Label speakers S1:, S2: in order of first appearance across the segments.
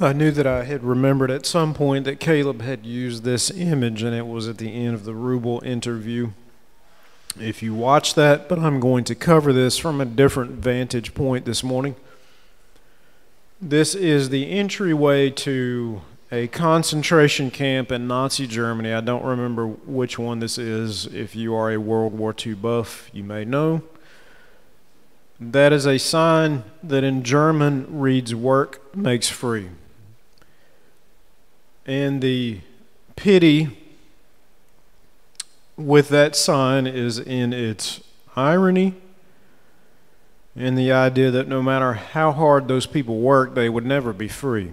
S1: I knew that I had remembered at some point that Caleb had used this image, and it was at the end of the Rubel interview. If you watch that, but I'm going to cover this from a different vantage point this morning. This is the entryway to a concentration camp in Nazi Germany. I don't remember which one this is. If you are a World War II buff, you may know. That is a sign that in German reads "work makes free." And the pity with that sign is in its irony and the idea that no matter how hard those people work, they would never be free.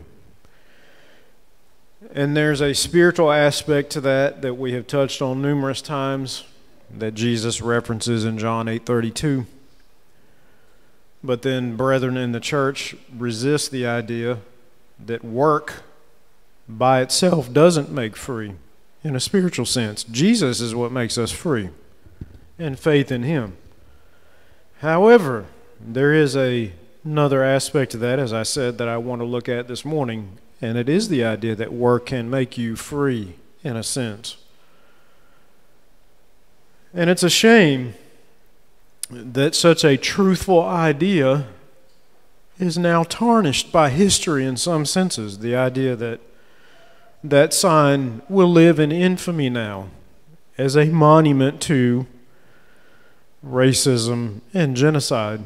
S1: And there's a spiritual aspect to that we have touched on numerous times, that Jesus references in John 8:32. But then brethren in the church resist the idea that work by itself doesn't make free in a spiritual sense. Jesus is what makes us free, and faith in Him. However, there is another aspect to that, as I said, that I want to look at this morning, and it is the idea that work can make you free in a sense. And it's a shame that such a truthful idea is now tarnished by history in some senses. The idea that that sign will live in infamy now as a monument to racism and genocide.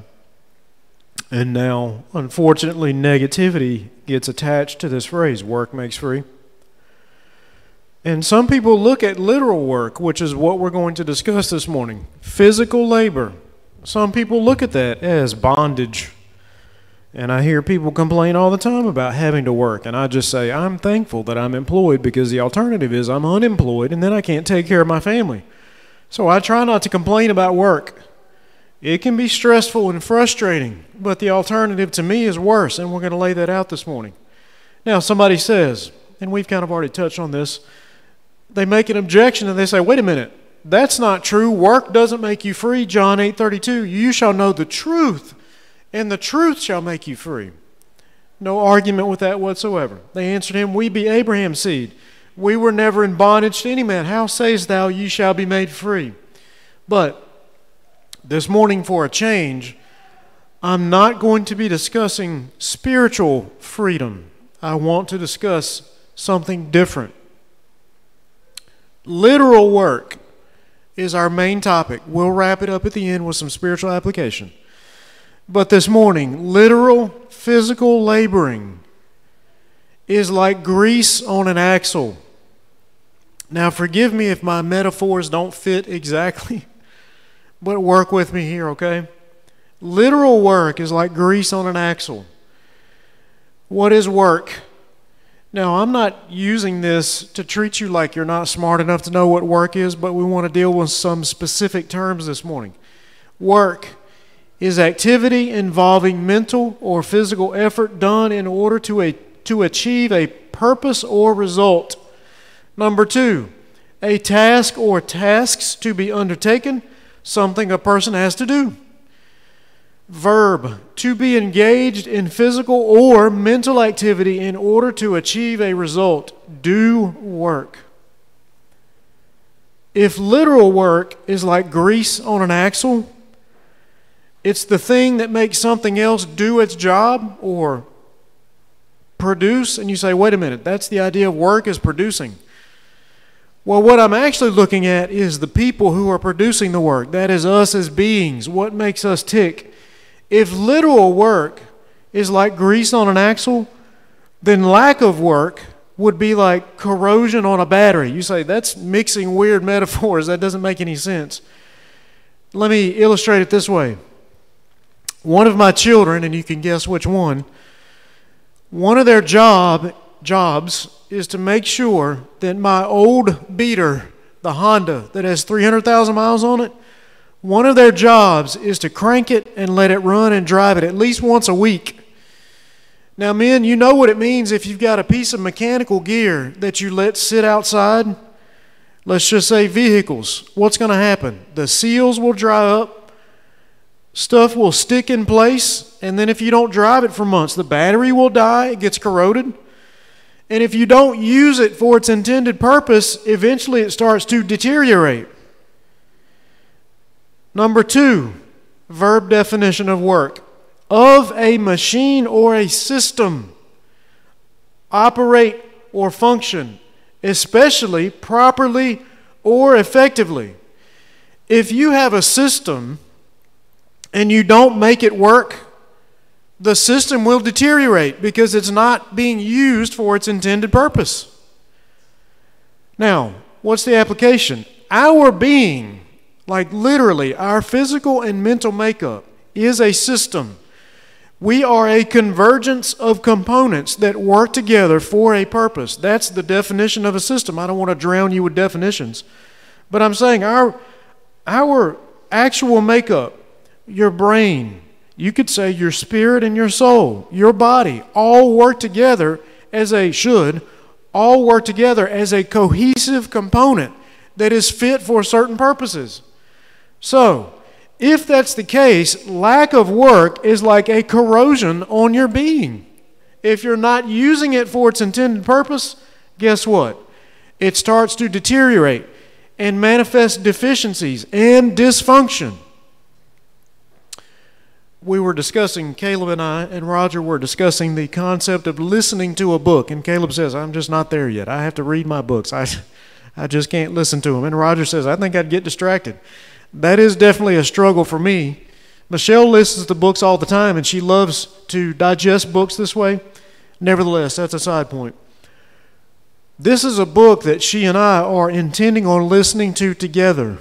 S1: And now, unfortunately, negativity gets attached to this phrase, work makes free. And some people look at literal work, which is what we're going to discuss this morning, physical labor. Some people look at that as bondage. And I hear people complain all the time about having to work. And I just say, I'm thankful that I'm employed, because the alternative is I'm unemployed and then I can't take care of my family. So I try not to complain about work. It can be stressful and frustrating, but the alternative to me is worse, and we're going to lay that out this morning. Now, somebody says, and we've kind of already touched on this, they make an objection and they say, wait a minute, that's not true. Work doesn't make you free. John 8:32, you shall know the truth, and the truth shall make you free. No argument with that whatsoever. They answered him, we be Abraham's seed. We were never in bondage to any man. How sayest thou, ye shall be made free? But this morning, for a change, I'm not going to be discussing spiritual freedom. I want to discuss something different. Literal work is our main topic. We'll wrap it up at the end with some spiritual application. But this morning, literal physical laboring is like grease on an axle. Now, forgive me if my metaphors don't fit exactly, but work with me here, okay? Literal work is like grease on an axle. What is work? Now, I'm not using this to treat you like you're not smart enough to know what work is, but we want to deal with some specific terms this morning. Work is activity involving mental or physical effort done in order to achieve a purpose or result. Number two, a task or tasks to be undertaken, something a person has to do. Verb, to be engaged in physical or mental activity in order to achieve a result. Do work. If literal work is like grease on an axle, it's the thing that makes something else do its job or produce, and you say, wait a minute, that's the idea of work is producing. Well, what I'm actually looking at is the people who are producing the work. That is us as beings, what makes us tick. If literal work is like grease on an axle, then lack of work would be like corrosion on a battery. You say, that's mixing weird metaphors. That doesn't make any sense. Let me illustrate it this way. One of my children, and you can guess which one of their jobs is to make sure that my old beater, the Honda that has 300,000 miles on it, one of their jobs is to crank it and let it run and drive it at least once a week. Now, men, you know what it means if you've got a piece of mechanical gear that you let sit outside. Let's just say vehicles. What's going to happen? The seals will dry up, stuff will stick in place, and then if you don't drive it for months, the battery will die, it gets corroded. And if you don't use it for its intended purpose, eventually it starts to deteriorate. Number 2, verb definition of work. Of a machine or a system, operate or function, especially properly or effectively. If you have a system and you don't make it work, the system will deteriorate because it's not being used for its intended purpose. Now, what's the application? Our being, like literally our physical and mental makeup, is a system. We are a convergence of components that work together for a purpose. That's the definition of a system. I don't want to drown you with definitions. But I'm saying our actual makeup, your brain, you could say your spirit and your soul, your body, all work together all work together as a cohesive component that is fit for certain purposes. So, if that's the case, lack of work is like a corrosion on your being. If you're not using it for its intended purpose, guess what? It starts to deteriorate and manifest deficiencies and dysfunction. We were discussing, Caleb and I and Roger were discussing the concept of listening to a book. And Caleb says, I'm just not there yet. I have to read my books. I just can't listen to them. And Roger says, I think I'd get distracted. That is definitely a struggle for me. Michelle listens to books all the time, and she loves to digest books this way. Nevertheless, that's a side point. This is a book that she and I are intending on listening to together.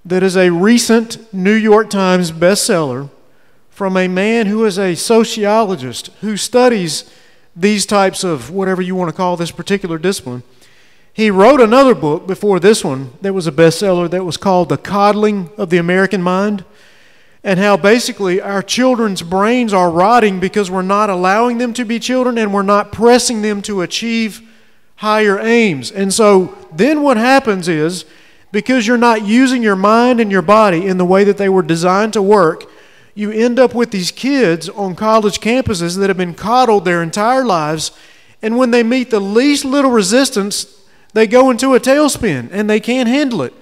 S1: That is a recent New York Times bestseller from a man who is a sociologist who studies these types of whatever you want to call this particular discipline. He wrote another book before this one that was a bestseller that was called The Coddling of the American Mind, and how basically our children's brains are rotting because we're not allowing them to be children and we're not pressing them to achieve higher aims. And so then what happens is, because you're not using your mind and your body in the way that they were designed to work, you end up with these kids on college campuses that have been coddled their entire lives, and when they meet the least little resistance, they go into a tailspin and they can't handle it.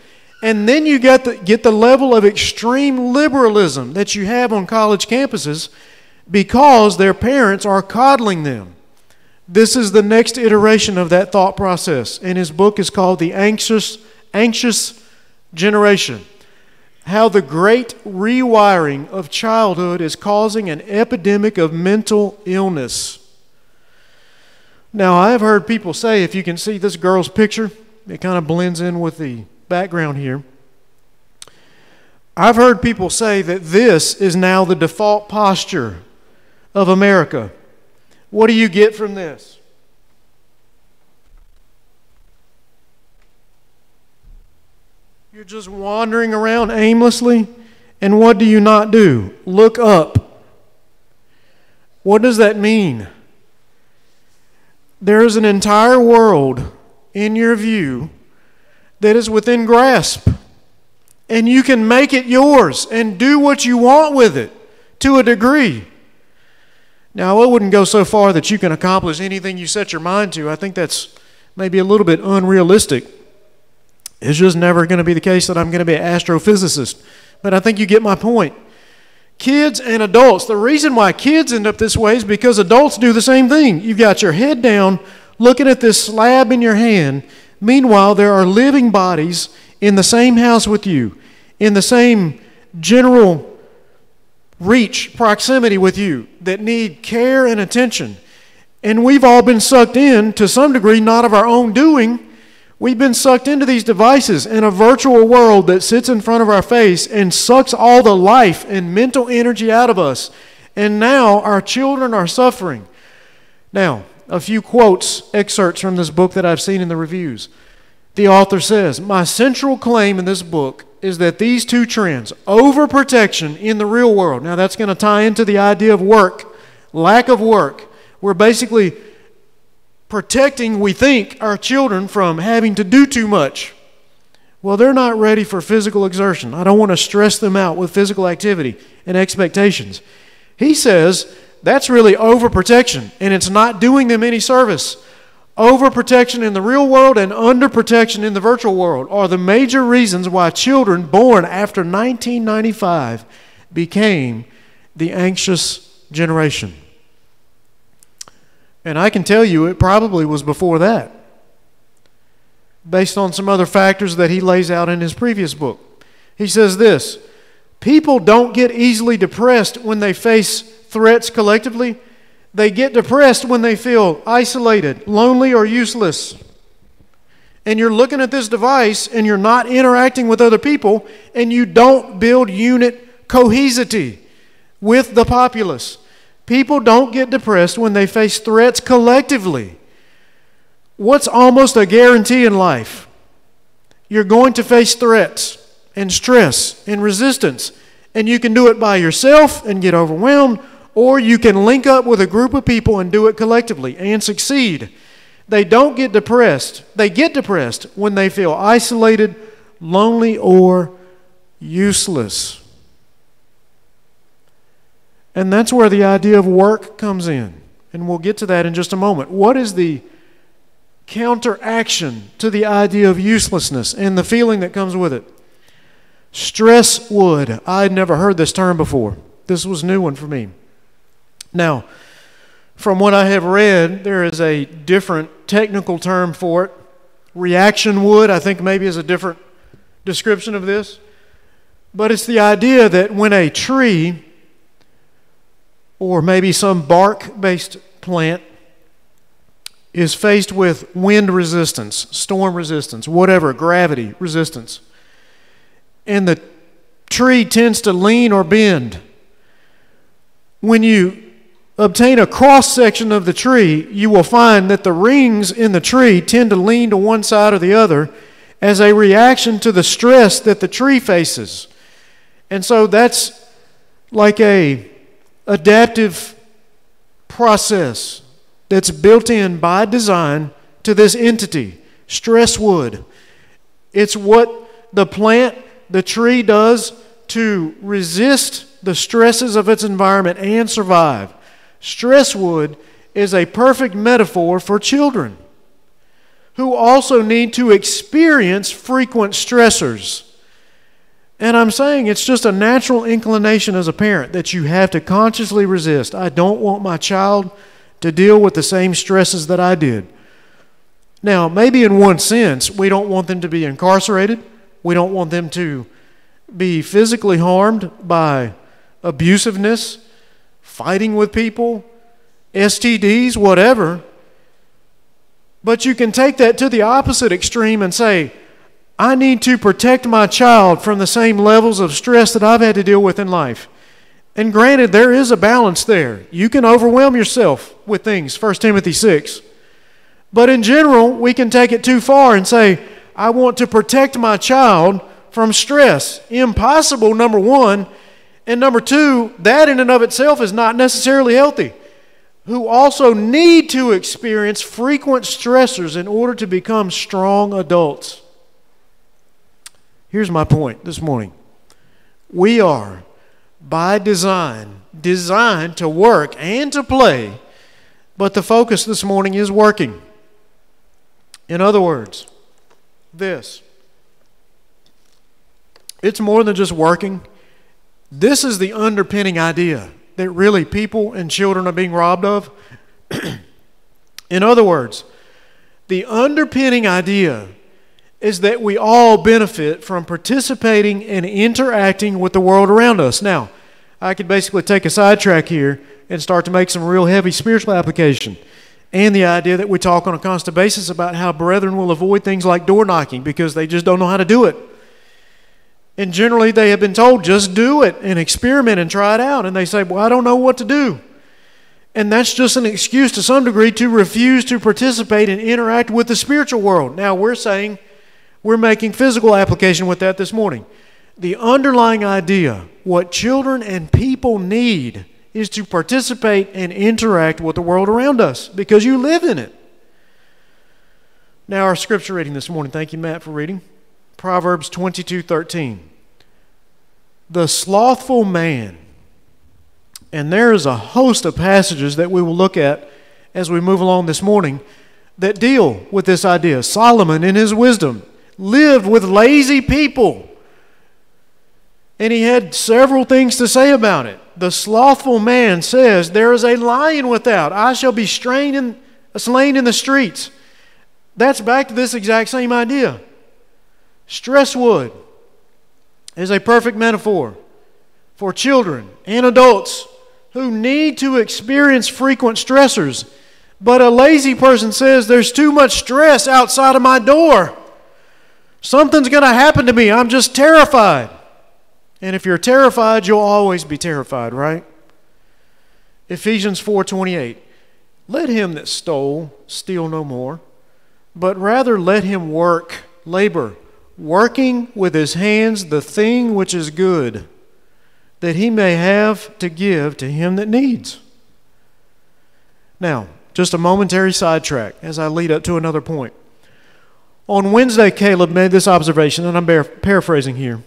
S1: And then you get the level of extreme liberalism that you have on college campuses because their parents are coddling them. This is the next iteration of that thought process. And his book is called The Anxious Generation. How the great rewiring of childhood is causing an epidemic of mental illness. Now, I have heard people say, if you can see this girl's picture, it kind of blends in with the background here. I've heard people say that this is now the default posture of America. What do you get from this? You're just wandering around aimlessly, and what do you not do? Look up. What does that mean? There is an entire world in your view that is within grasp, and you can make it yours and do what you want with it to a degree. Now, I wouldn't go so far that you can accomplish anything you set your mind to. I think that's maybe a little bit unrealistic. It's just never going to be the case that I'm going to be an astrophysicist. But I think you get my point. Kids and adults, the reason why kids end up this way is because adults do the same thing. You've got your head down looking at this slab in your hand. Meanwhile, there are living bodies in the same house with you, in the same general reach, proximity with you, that need care and attention. And we've all been sucked in, to some degree, not of our own doing. We've been sucked into these devices in a virtual world that sits in front of our face and sucks all the life and mental energy out of us. And now our children are suffering. Now, a few quotes, excerpts from this book that I've seen in the reviews. The author says, "My central claim in this book is that these two trends, overprotection in the real world," now that's going to tie into the idea of work, lack of work. We're basically protecting, we think, our children from having to do too much. Well, they're not ready for physical exertion. I don't want to stress them out with physical activity and expectations. He says that's really overprotection, and it's not doing them any service. Overprotection in the real world and underprotection in the virtual world are the major reasons why children born after 1995 became the anxious generation. And I can tell you it probably was before that, based on some other factors that he lays out in his previous book. He says this: people don't get easily depressed when they face threats collectively. They get depressed when they feel isolated, lonely, or useless. And you're looking at this device and you're not interacting with other people, and you don't build unit cohesivity with the populace. People don't get depressed when they face threats collectively. What's almost a guarantee in life? You're going to face threats and stress and resistance, and you can do it by yourself and get overwhelmed, or you can link up with a group of people and do it collectively and succeed. They don't get depressed. They get depressed when they feel isolated, lonely, or useless. And that's where the idea of work comes in. And we'll get to that in just a moment. What is the counteraction to the idea of uselessness and the feeling that comes with it? Stress would. I'd never heard this term before. This was a new one for me. Now, from what I have read, there is a different technical term for it. Reaction wood, I think, maybe is a different description of this. But it's the idea that when a tree, or maybe some bark-based plant, is faced with wind resistance, storm resistance, whatever, gravity resistance, and the tree tends to lean or bend, when you obtain a cross-section of the tree, you will find that the rings in the tree tend to lean to one side or the other as a reaction to the stress that the tree faces. And so that's like a adaptive process that's built in by design to this entity, stress wood. It's what the plant, the tree does to resist the stresses of its environment and survive. Stress wood is a perfect metaphor for children who also need to experience frequent stressors. And I'm saying it's just a natural inclination as a parent that you have to consciously resist. I don't want my child to deal with the same stresses that I did. Now, maybe in one sense, we don't want them to be incarcerated. We don't want them to be physically harmed by abusiveness, fighting with people, STDs, whatever. But you can take that to the opposite extreme and say, I need to protect my child from the same levels of stress that I've had to deal with in life. And granted, there is a balance there. You can overwhelm yourself with things, 1 Timothy 6. But in general, we can take it too far and say, I want to protect my child from stress. Impossible, number one. And number two, that in and of itself is not necessarily healthy. Who also need to experience frequent stressors in order to become strong adults. Here's my point this morning. We are, by design, designed to work and to play, but the focus this morning is working. In other words, this. It's more than just working. This is the underpinning idea that really people and children are being robbed of. In other words, the underpinning idea is that we all benefit from participating and interacting with the world around us. Now, I could basically take a sidetrack here and start to make some real heavy spiritual application. And the idea that we talk on a constant basis about how brethren will avoid things like door knocking because they just don't know how to do it. And generally they have been told, just do it and experiment and try it out. And they say, well, I don't know what to do. And that's just an excuse to some degree to refuse to participate and interact with the spiritual world. Now we're saying, we're making physical application with that this morning. The underlying idea, what children and people need, is to participate and interact with the world around us because you live in it. Now our scripture reading this morning. Thank you, Matt, for reading. Proverbs 22:13. The slothful man. And there is a host of passages that we will look at as we move along this morning. that deal with this idea. Solomon, in his wisdom, lived with lazy people. And he had several things to say about it. The slothful man says, there is a lion without. I shall be slain in the streets. That's back to this exact same idea. Stress wood is a perfect metaphor for children and adults who need to experience frequent stressors. But a lazy person says, there's too much stress outside of my door. Something's going to happen to me. I'm just terrified. And if you're terrified, you'll always be terrified, right? Ephesians 4:28. Let him that stole steal no more, but rather let him work, labor, working with his hands the thing which is good, that he may have to give to him that needs. Now, just a momentary sidetrack as I lead up to another point. On Wednesday, Caleb made this observation, and I'm paraphrasing here.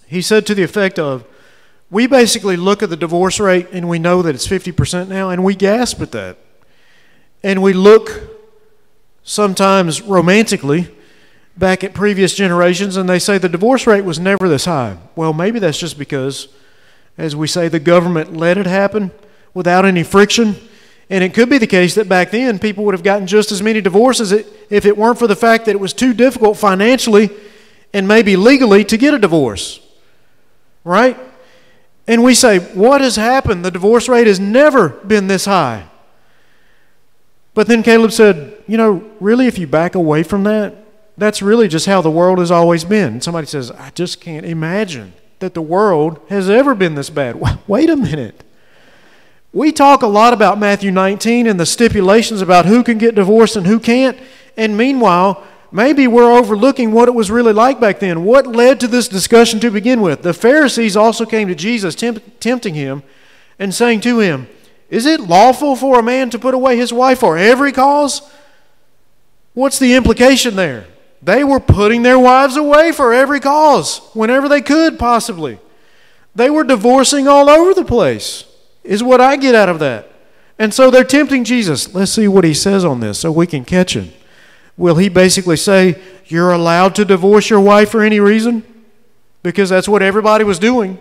S1: He said to the effect of, we basically look at the divorce rate and we know that it's 50% now, and we gasp at that. And we look sometimes romantically back at previous generations and they say the divorce rate was never this high. Well, maybe that's just because, as we say, the government let it happen without any friction. And it could be the case that back then people would have gotten just as many divorces if it weren't for the fact that it was too difficult financially and maybe legally to get a divorce. Right? And we say, what has happened? The divorce rate has never been this high. But then Caleb said, really, if you back away from that, that's really just how the world has always been. And somebody says, I just can't imagine that the world has ever been this bad. Wait a minute. We talk a lot about Matthew 19 and the stipulations about who can get divorced and who can't. And meanwhile, maybe we're overlooking what it was really like back then. What led to this discussion to begin with? The Pharisees also came to Jesus, tempting him and saying to him, is it lawful for a man to put away his wife for every cause? What's the implication there? They were putting their wives away for every cause, whenever they could possibly. They were divorcing all over the place, is what I get out of that. And so they're tempting Jesus. Let's see what he says on this so we can catch him. Will he basically say, you're allowed to divorce your wife for any reason? Because that's what everybody was doing.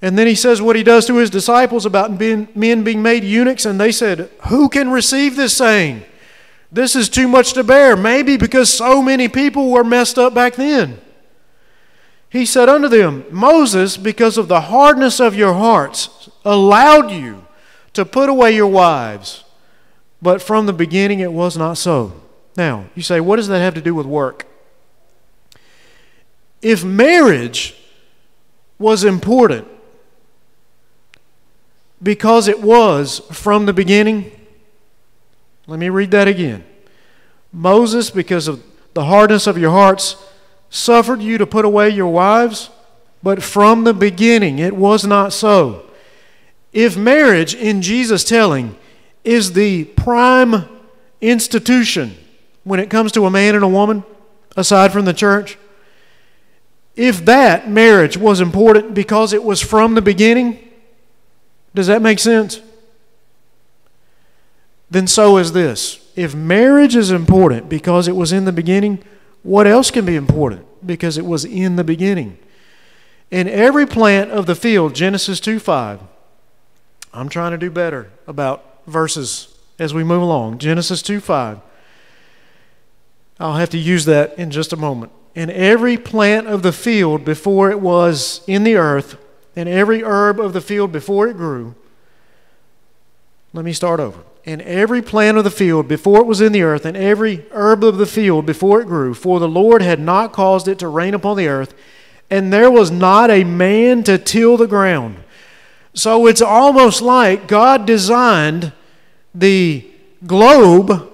S1: And then he says what he does to his disciples about men being made eunuchs, and they said, who can receive this saying? This is too much to bear. Maybe because so many people were messed up back then. He said unto them, Moses, because of the hardness of your hearts, allowed you to put away your wives, but from the beginning it was not so. Now, you say, what does that have to do with work? If marriage was important because it was from the beginning, let me read that again. Moses, because of the hardness of your hearts, suffered you to put away your wives, but from the beginning it was not so. If marriage, in Jesus' telling, is the prime institution when it comes to a man and a woman, aside from the church, if that marriage was important because it was from the beginning, does that make sense? Then so is this. If marriage is important because it was in the beginning, what else can be important because it was in the beginning? In every plant of the field, Genesis 2:5, I'm trying to do better about verses as we move along. Genesis 2:5. I'll have to use that in just a moment. In every plant of the field before it was in the earth, and every herb of the field before it grew. Let me start over. And every plant of the field before it was in the earth, and every herb of the field before it grew, for the Lord had not caused it to rain upon the earth, and there was not a man to till the ground. So it's almost like God designed the globe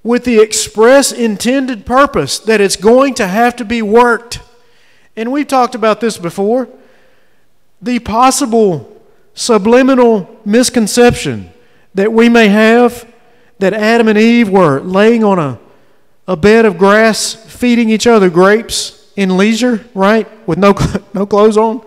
S1: with the express intended purpose that it's going to have to be worked. And we've talked about this before. The possible subliminal misconception that we may have that Adam and Eve were laying on a bed of grass feeding each other grapes in leisure, right? With no clothes on.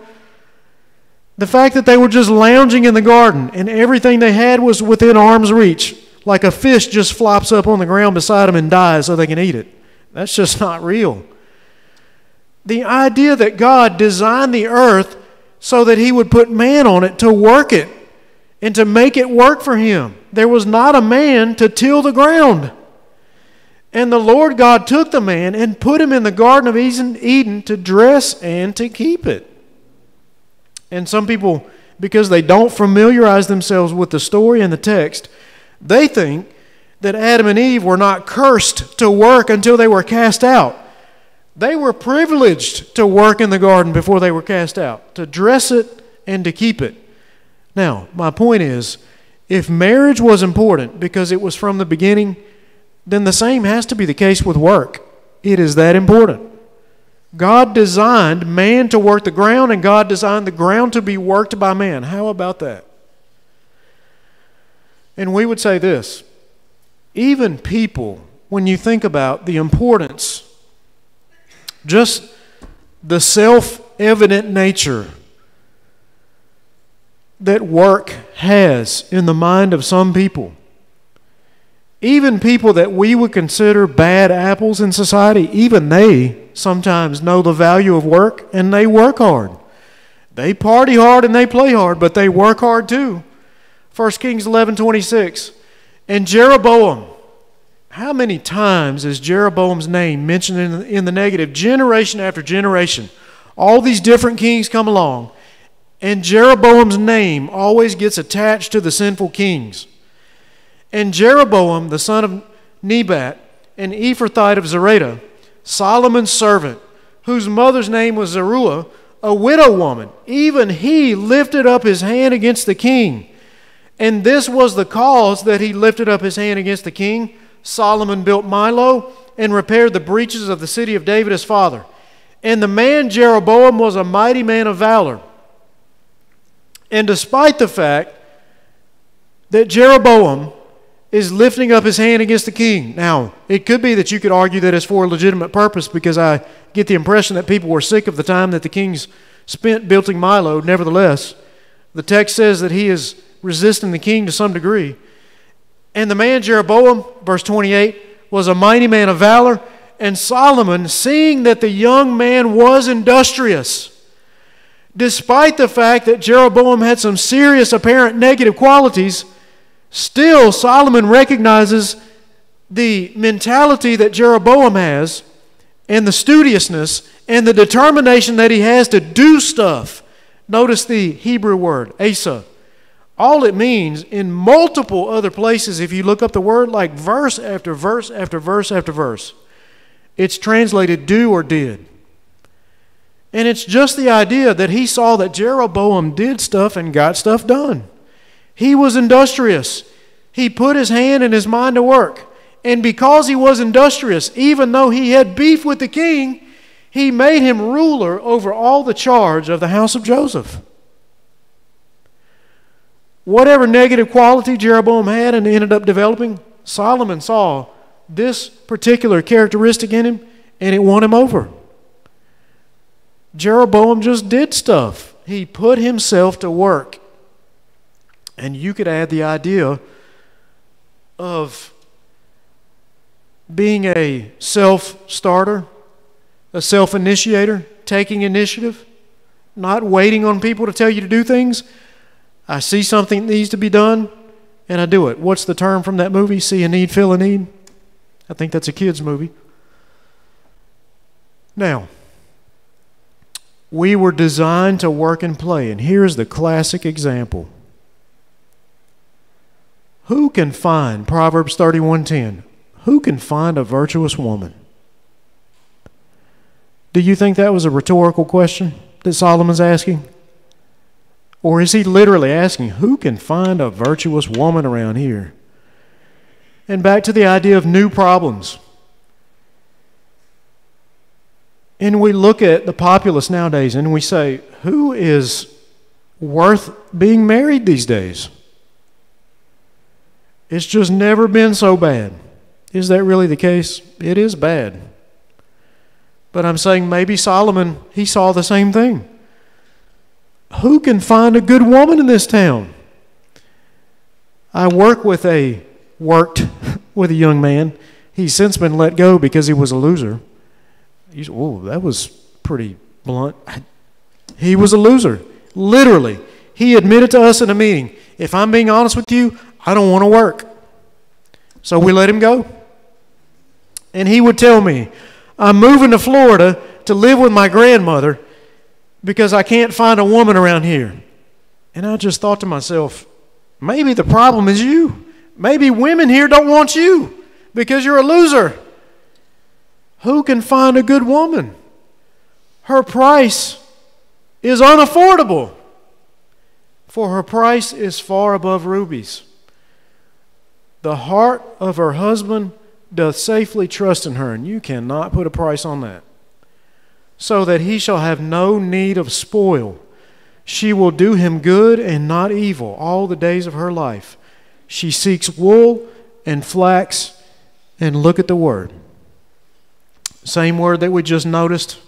S1: The fact that they were just lounging in the garden and everything they had was within arm's reach like a fish just flops up on the ground beside them and dies so they can eat it. That's just not real. The idea that God designed the earth so that he would put man on it to work it and to make it work for him. There was not a man to till the ground. And the Lord God took the man and put him in the Garden of Eden to dress and to keep it. And some people, because they don't familiarize themselves with the story and the text, they think that Adam and Eve were not cursed to work until they were cast out. They were privileged to work in the garden before they were cast out, to dress it and to keep it. Now, my point is, if marriage was important because it was from the beginning, then the same has to be the case with work. It is that important. God designed man to work the ground, and God designed the ground to be worked by man. How about that? And we would say this: even people, when you think about the importance, just the self-evident nature that work has in the mind of some people, even people that we would consider bad apples in society, even they sometimes know the value of work, and they work hard. They party hard and they play hard, but they work hard too. 1 Kings 11:26. And Jeroboam, how many times is Jeroboam's name mentioned in the negative? Generation after generation. All these different kings come along, and Jeroboam's name always gets attached to the sinful kings. And Jeroboam, the son of Nebat, an Ephrathite of Zereda, Solomon's servant, whose mother's name was Zeruiah, a widow woman, even he lifted up his hand against the king. And this was the cause that he lifted up his hand against the king. Solomon built Milo and repaired the breaches of the city of David his father. And the man Jeroboam was a mighty man of valor. And despite the fact that Jeroboam is lifting up his hand against the king. Now, it could be that you could argue that it's for a legitimate purpose, because I get the impression that people were sick of the time that the kings spent building Milo. Nevertheless, the text says that he is resisting the king to some degree. And the man Jeroboam, verse 28, was a mighty man of valor. And Solomon, seeing that the young man was industrious, despite the fact that Jeroboam had some serious apparent negative qualities, still Solomon recognizes the mentality that Jeroboam has, and the studiousness and the determination that he has to do stuff. Notice the Hebrew word, asa. All it means in multiple other places, if you look up the word, like verse after verse after verse after verse, it's translated do or did. And it's just the idea that he saw that Jeroboam did stuff and got stuff done. He was industrious. He put his hand and his mind to work. And because he was industrious, even though he had beef with the king, he made him ruler over all the charge of the house of Joseph. Whatever negative quality Jeroboam had and ended up developing, Solomon saw this particular characteristic in him, and it won him over. Jeroboam just did stuff. He put himself to work. And you could add the idea of being a self-starter, a self-initiator, taking initiative, not waiting on people to tell you to do things. I see something that needs to be done, and I do it. What's the term from that movie? See a need, feel a need? I think that's a kid's movie. Now, we were designed to work and play, and here's the classic example. Who can find, Proverbs 31:10, who can find a virtuous woman? Do you think that was a rhetorical question that Solomon's asking? Or is he literally asking, who can find a virtuous woman around here? And back to the idea of new problems. And we look at the populace nowadays and we say, who is worth being married these days? It's just never been so bad. Is that really the case? It is bad. But I'm saying maybe Solomon, he saw the same thing. Who can find a good woman in this town? I work with a worked with a young man. He's since been let go because he was a loser. Whoa, that was pretty blunt. He was a loser. Literally. He admitted to us in a meeting, if I'm being honest with you, I don't want to work. So we let him go. And he would tell me, I'm moving to Florida to live with my grandmother because I can't find a woman around here. And I just thought to myself, maybe the problem is you. Maybe women here don't want you because you're a loser. Who can find a good woman? Her price is unaffordable, for her price is far above rubies. The heart of her husband doth safely trust in her, and you cannot put a price on that. So that he shall have no need of spoil. She will do him good and not evil all the days of her life. She seeks wool and flax, and look at the word. Same word that we just noticed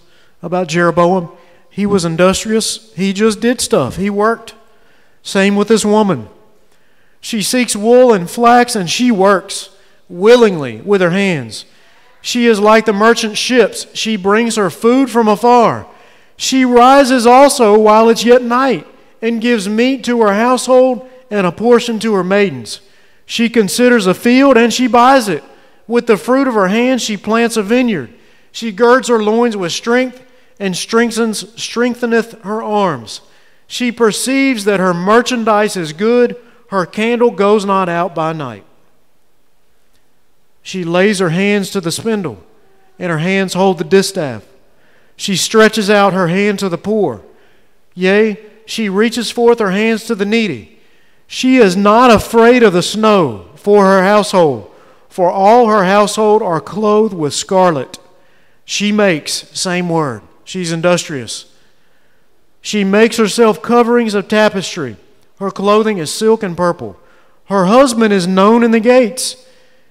S1: about Jeroboam. He was industrious. He just did stuff. He worked. Same with this woman. She seeks wool and flax, and she works willingly with her hands. She is like the merchant ships. She brings her food from afar. She rises also while it's yet night, and gives meat to her household and a portion to her maidens. She considers a field, and she buys it. With the fruit of her hands she plants a vineyard. She girds her loins with strength, and strengtheneth her arms. She perceives that her merchandise is good. Her candle goes not out by night. She lays her hands to the spindle, and her hands hold the distaff. She stretches out her hand to the poor. Yea, she reaches forth her hands to the needy. She is not afraid of the snow for her household, for all her household are clothed with scarlet. She makes, same word, she's industrious. She makes herself coverings of tapestry. Her clothing is silk and purple. Her husband is known in the gates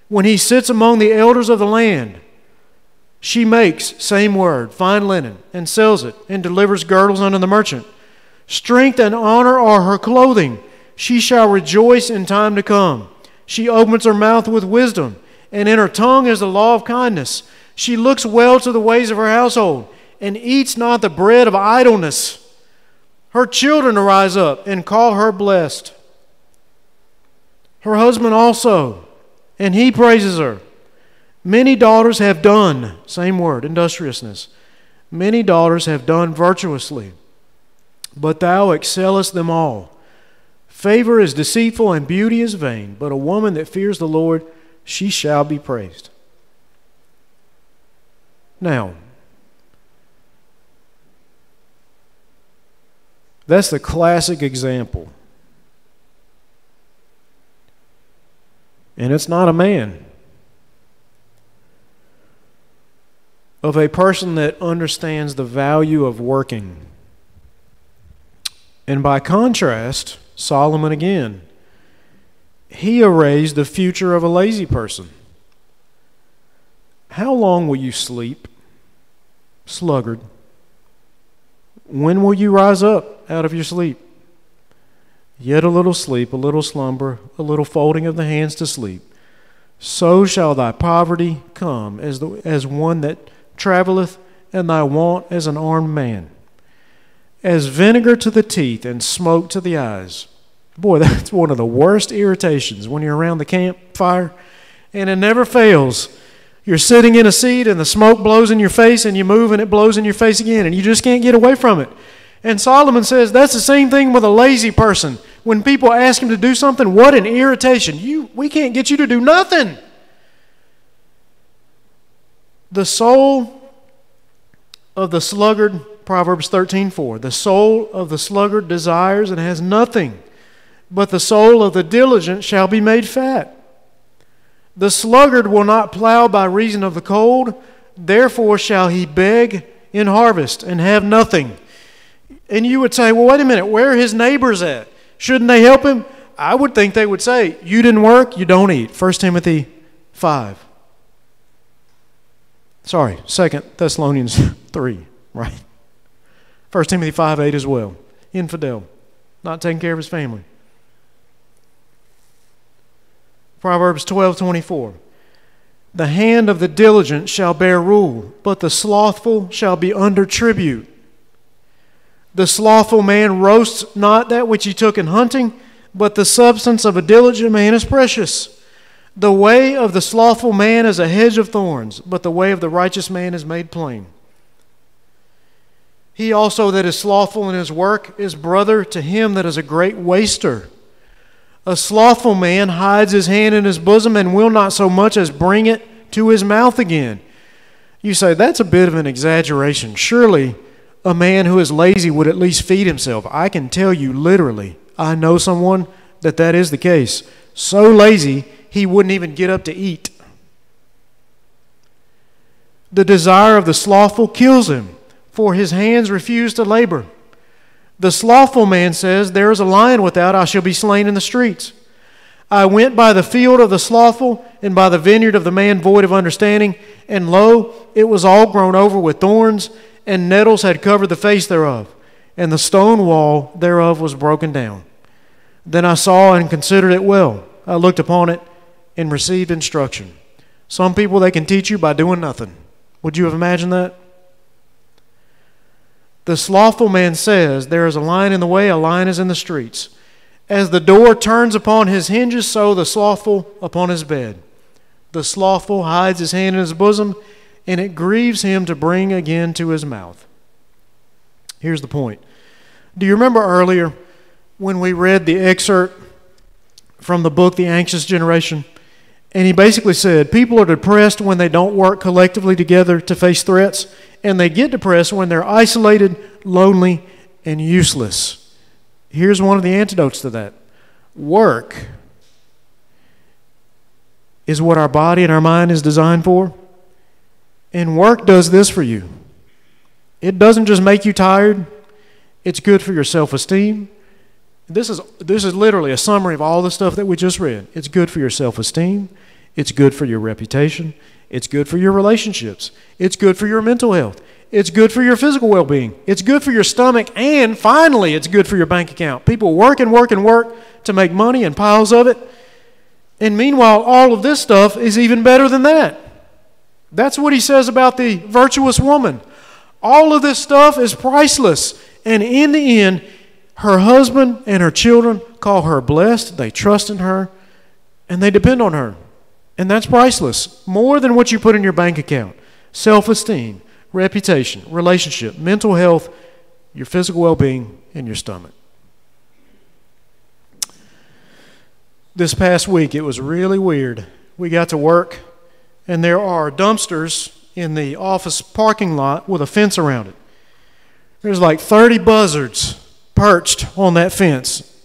S1: when he sits among the elders of the land. She makes, same word, fine linen, and sells it, and delivers girdles unto the merchant. Strength and honor are her clothing. She shall rejoice in time to come. She opens her mouth with wisdom, and in her tongue is the law of kindness. She looks well to the ways of her household, and eats not the bread of idleness. Her children arise up and call her blessed. Her husband also, and he praises her. Many daughters have done, same word, industriousness. Many daughters have done virtuously, but thou excellest them all. Favor is deceitful and beauty is vain, but a woman that fears the Lord, she shall be praised. Now, that's the classic example. And it's not a man. Of a person that understands the value of working. And by contrast, Solomon again, he erased the future of a lazy person. How long will you sleep, sluggard? When will you rise up out of your sleep? Yet a little sleep, a little slumber, a little folding of the hands to sleep. So shall thy poverty come as one that traveleth, and thy want as an armed man. As vinegar to the teeth and smoke to the eyes. Boy, that's one of the worst irritations when you're around the campfire, and it never fails. You're sitting in a seat and the smoke blows in your face, and you move and it blows in your face again, and you just can't get away from it. And Solomon says that's the same thing with a lazy person. When people ask him to do something, what an irritation. We can't get you to do nothing. The soul of the sluggard, Proverbs 13:4, the soul of the sluggard desires and has nothing, but the soul of the diligent shall be made fat. The sluggard will not plow by reason of the cold, therefore shall he beg in harvest and have nothing. And you would say, well, wait a minute, where are his neighbors at? Shouldn't they help him? I would think they would say, you didn't work, you don't eat. 1 Timothy 5. Sorry, 2 Thessalonians 3, right? 1 Timothy 5:8 as well. Infidel, not taking care of his family. Proverbs 12:24. The hand of the diligent shall bear rule, but the slothful shall be under tribute. The slothful man roasts not that which he took in hunting, but the substance of a diligent man is precious. The way of the slothful man is a hedge of thorns, but the way of the righteous man is made plain. He also that is slothful in his work is brother to him that is a great waster. A slothful man hides his hand in his bosom and will not so much as bring it to his mouth again. You say, that's a bit of an exaggeration. Surely a man who is lazy would at least feed himself. I can tell you literally, I know someone that is the case. So lazy, he wouldn't even get up to eat. The desire of the slothful kills him, for his hands refuse to labor. The slothful man says, there is a lion without, I shall be slain in the streets. I went by the field of the slothful, and by the vineyard of the man void of understanding, and lo, it was all grown over with thorns, and nettles had covered the face thereof, and the stone wall thereof was broken down. Then I saw and considered it well. I looked upon it and received instruction. Some people, they can teach you by doing nothing. Would you have imagined that? The slothful man says, there is a lion in the way, a lion is in the streets. As the door turns upon his hinges, so the slothful upon his bed. The slothful hides his hand in his bosom, and it grieves him to bring again to his mouth. Here's the point. Do you remember earlier when we read the excerpt from the book, The Anxious Generation? And he basically said, people are depressed when they don't work collectively together to face threats, and they get depressed when they're isolated, lonely, and useless. Here's one of the antidotes to that. Work is what our body and our mind is designed for, and work does this for you. It doesn't just make you tired. It's good for your self-esteem. This is literally a summary of all the stuff that we just read. It's good for your self-esteem. It's good for your reputation. It's good for your relationships. It's good for your mental health. It's good for your physical well-being. It's good for your stomach. And finally, it's good for your bank account. People work and work and work to make money and piles of it. And meanwhile, all of this stuff is even better than that. That's what he says about the virtuous woman. All of this stuff is priceless. And in the end, her husband and her children call her blessed. They trust in her, and they depend on her. And that's priceless. More than what you put in your bank account. Self-esteem, reputation, relationship, mental health, your physical well-being, and your stomach. This past week, it was really weird. We got to work, and there are dumpsters in the office parking lot with a fence around it. There's like 30 buzzards perched on that fence.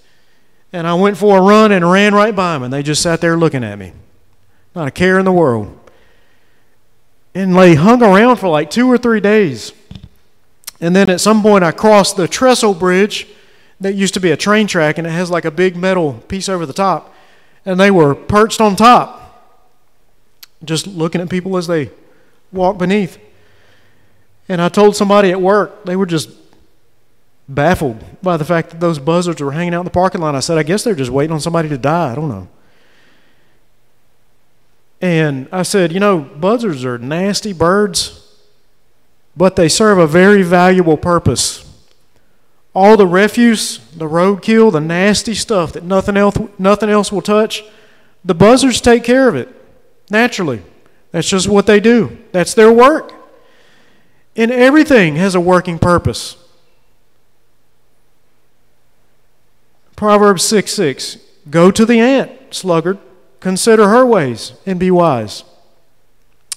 S1: And I went for a run and ran right by them, and they just sat there looking at me. Not a care in the world. And they hung around for like 2 or 3 days. And then at some point I crossed the trestle bridge that used to be a train track, and it has like a big metal piece over the top. And they were perched on top, just looking at people as they walked beneath. And I told somebody at work, they were just baffled by the fact that those buzzards were hanging out in the parking lot. I said, I guess they're just waiting on somebody to die. I don't know. And I said, you know, buzzards are nasty birds, but they serve a very valuable purpose. All the refuse, the roadkill, the nasty stuff that nothing else will touch, the buzzards take care of it naturally. That's just what they do. That's their work. And everything has a working purpose. Proverbs 6:6, go to the ant, sluggard, consider her ways and be wise,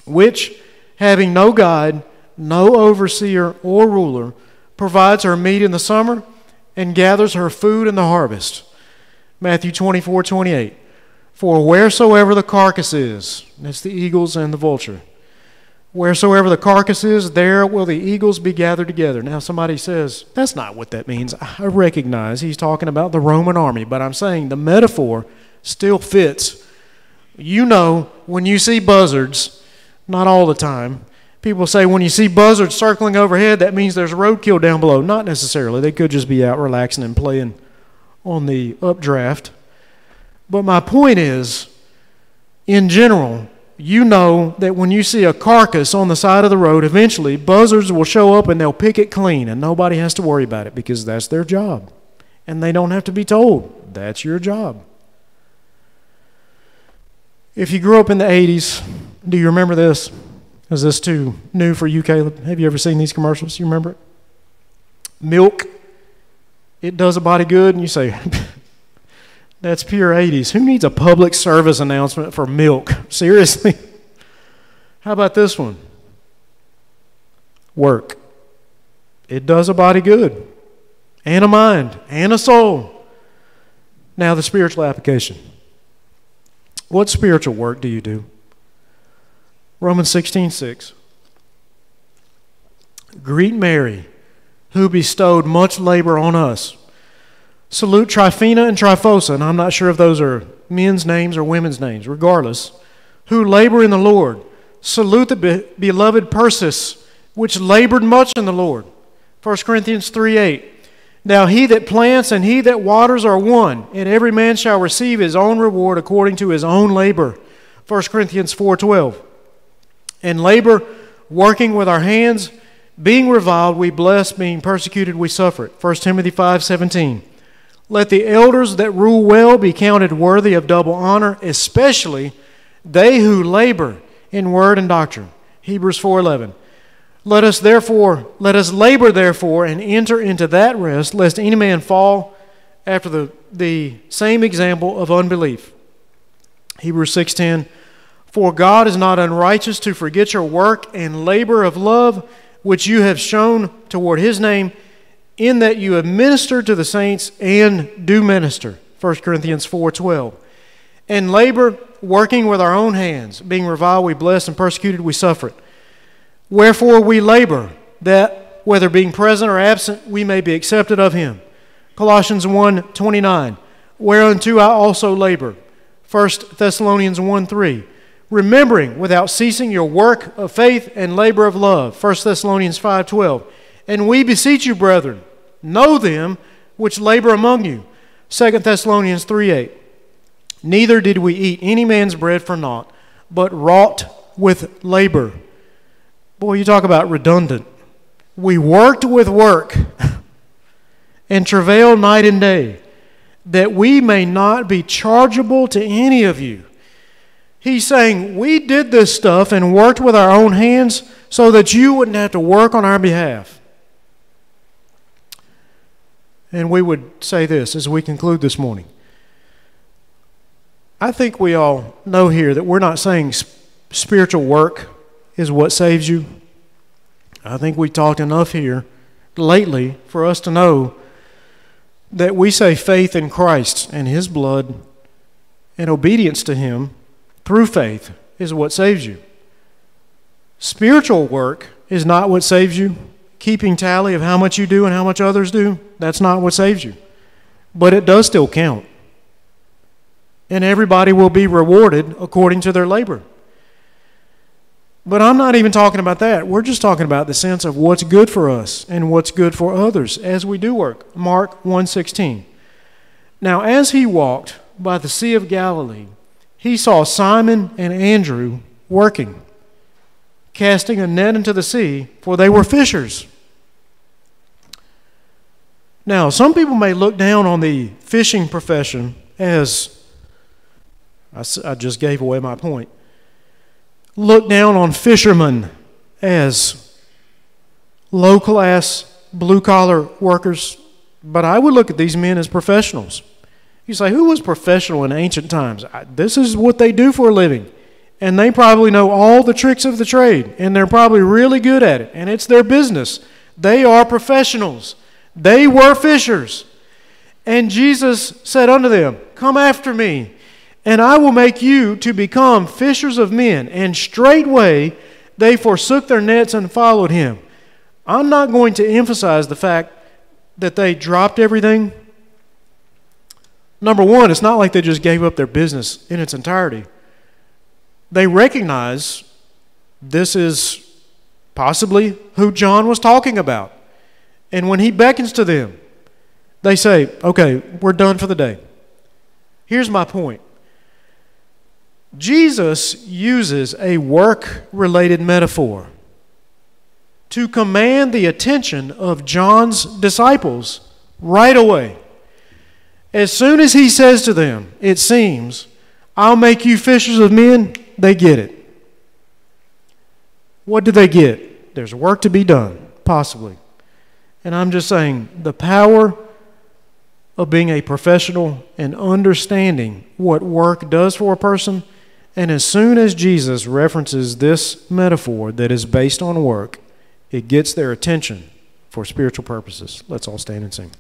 S1: which, having no guide, no overseer or ruler, provides her meat in the summer and gathers her food in the harvest. Matthew 24:28, for wheresoever the carcass is, that's the eagles and the vulture, wheresoever the carcass is, there will the eagles be gathered together. Now somebody says, that's not what that means. I recognize he's talking about the Roman army, but I'm saying the metaphor still fits. You know, when you see buzzards, not all the time, people say when you see buzzards circling overhead, that means there's roadkill down below. Not necessarily. They could just be out relaxing and playing on the updraft. But my point is, in general, you know that when you see a carcass on the side of the road, eventually buzzards will show up and they'll pick it clean, and nobody has to worry about it because that's their job. And they don't have to be told, that's your job. If you grew up in the 80s, do you remember this? Is this too new for you, Caleb? Have you ever seen these commercials? You remember it? Milk, it does a body good, and you say, that's pure 80s. Who needs a public service announcement for milk? Seriously? How about this one? Work. It does a body good, and a mind, and a soul. Now the spiritual application. What spiritual work do you do? Romans 16:6. Greet Mary, who bestowed much labor on us. Salute Tryphena and Tryphosa, and I'm not sure if those are men's names or women's names, regardless, who labor in the Lord. Salute the beloved Persis, which labored much in the Lord. 1 Corinthians 3:8. Now he that plants and he that waters are one, and every man shall receive his own reward according to his own labor. 1 Corinthians 4:12. And labor, working with our hands, being reviled, we bless, being persecuted, we suffer it. 1 Timothy 5:17. Let the elders that rule well be counted worthy of double honor, especially they who labor in word and doctrine. Hebrews 4:11. Let us labor therefore and enter into that rest, lest any man fall after the same example of unbelief. Hebrews 6:10. For God is not unrighteous to forget your work and labor of love, which you have shown toward his name, in that you have ministered to the saints and do minister. 1 Corinthians 4:12. And labor, working with our own hands, being reviled, we bless, and persecuted, we suffer it. Wherefore we labor, that, whether being present or absent, we may be accepted of him. Colossians 1:29. Whereunto I also labor. 1 Thessalonians 1:3. Remembering without ceasing your work of faith and labor of love. 1 Thessalonians 5:12. And we beseech you, brethren, know them which labor among you. 2 Thessalonians 3:8. Neither did we eat any man's bread for naught, but wrought with labor. Boy, you talk about redundant. We worked with work and travailed night and day, that we may not be chargeable to any of you. He's saying we did this stuff and worked with our own hands so that you wouldn't have to work on our behalf. And we would say this as we conclude this morning. I think we all know here that we're not saying spiritual work is what saves you. I think we talked enough here lately for us to know that we say faith in Christ and his blood and obedience to him through faith is what saves you. Spiritual work is not what saves you. Keeping tally of how much you do and how much others do, that's not what saves you. But it does still count. And everybody will be rewarded according to their labor. But I'm not even talking about that. We're just talking about the sense of what's good for us and what's good for others as we do work. Mark 1:16. Now as he walked by the Sea of Galilee, he saw Simon and Andrew working, casting a net into the sea, for they were fishers. Now, some people may look down on the fishing profession as, I just gave away my point, look down on fishermen as low-class, blue-collar workers, but I would look at these men as professionals. You say, who was professional in ancient times? This is what they do for a living. And they probably know all the tricks of the trade. And they're probably really good at it. And it's their business. They are professionals. They were fishers. And Jesus said unto them, come after me, and I will make you to become fishers of men. And straightway they forsook their nets and followed him. I'm not going to emphasize the fact that they dropped everything. Number one, it's not like they just gave up their business in its entirety. They recognize this is possibly who John was talking about. And when he beckons to them, they say, okay, we're done for the day. Here's my point. Jesus uses a work-related metaphor to command the attention of John's disciples right away. As soon as he says to them, it seems, I'll make you fishers of men, they get it. What do they get? There's work to be done, possibly. And I'm just saying, the power of being a professional and understanding what work does for a person, and as soon as Jesus references this metaphor that is based on work, it gets their attention for spiritual purposes. Let's all stand and sing.